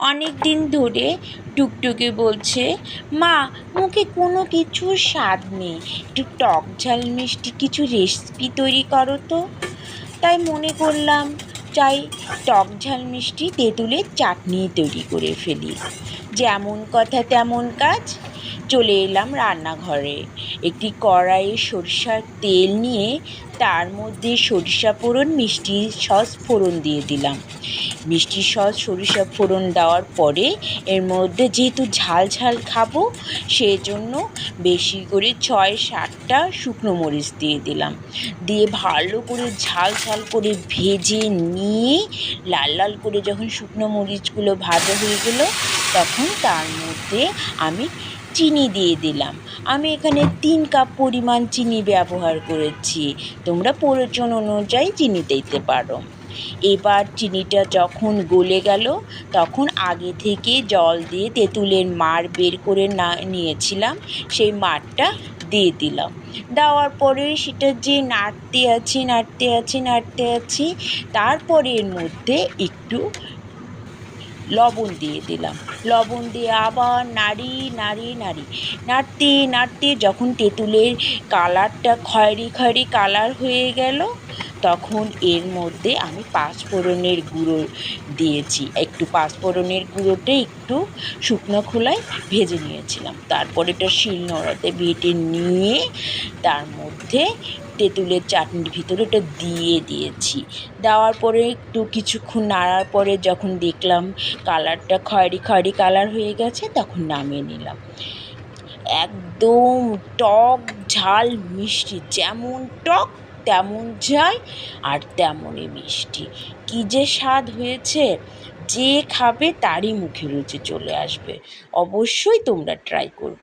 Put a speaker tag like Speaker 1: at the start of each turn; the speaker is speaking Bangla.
Speaker 1: অনেক দিন ধরে টুকটুকি বলছে, মা মুখে কোনো কিছুর স্বাদ নেই, একটু টক ঝাল মিষ্টি কিছু রেসিপি তৈরি করো তো। তাই মনে করলাম চাই টক ঝাল মিষ্টি তেঁতুলের চাটনি তৈরি করে ফেলি। যেমন কথা তেমন কাজ, চলে এলাম রান্নাঘরে। একটি কড়াইয়ে সরিষার তেল নিয়ে তার মধ্যে সরিষা ফোড়ন, মিষ্টি সস ফোড়ন দিয়ে দিলাম। মিষ্টি সস সরিষা ফোড়ন দেওয়ার পরে এর মধ্যে যেহেতু ঝাল ঝাল খাবো সেজন্য বেশি করে ৬-৭টা শুকনো মরিচ দিয়ে দিলাম। দিয়ে ভালো করে ঝাল ঝাল করে ভেজে নিয়ে লাল লাল করে যখন শুকনো মরিচগুলো ভাজা হয়ে গেল তখন তার মধ্যে আমি চিনি দিয়ে দিলাম। আমি এখানে ৩ কাপ পরিমাণ চিনি ব্যবহার করেছি, তোমরা প্রয়োজন অনুযায়ী চিনি দিতে পারো। এবার চিনিটা যখন গলে গেল তখন আগে থেকে জল দিয়ে তেঁতুলের মাড় বের করে নিয়েছিলাম, সেই মাড়টা দিয়ে দিলাম। দেওয়ার পরে সেটা যে নাড়তে আছি তারপরে এর মধ্যে একটু লবণ দিয়ে দিলাম। লবণ দিয়ে আবার নাড়তে যখন তেঁতুলের কালারটা খয়েরি কালার হয়ে গেল তখন এর মধ্যে আমি পাঁচফোড়নের গুঁড়ো দিয়েছি। একটু পাঁচফোড়নের গুঁড়োটা একটু শুকনো খোলায় ভেজে নিয়েছিলাম। তারপর এটা শিলনোড়াতে বেটে নিয়ে তার মধ্যে তেঁতুলের চাটনির ভিতরে ওটা দিয়ে দিয়েছি। দেওয়ার পরে একটু কিছুক্ষণ নাড়ার পরে যখন দেখলাম কালারটা খয়েরি কালার হয়ে গেছে তখন নামিয়ে নিলাম। একদম টক ঝাল মিষ্টি, যেমন টক তেমন ঝাল আর তেমনই মিষ্টি, কী যে স্বাদ হয়েছে! যে খাবে তারই মুখে রুচি চলে আসবে। অবশ্যই তোমরা ট্রাই করবে।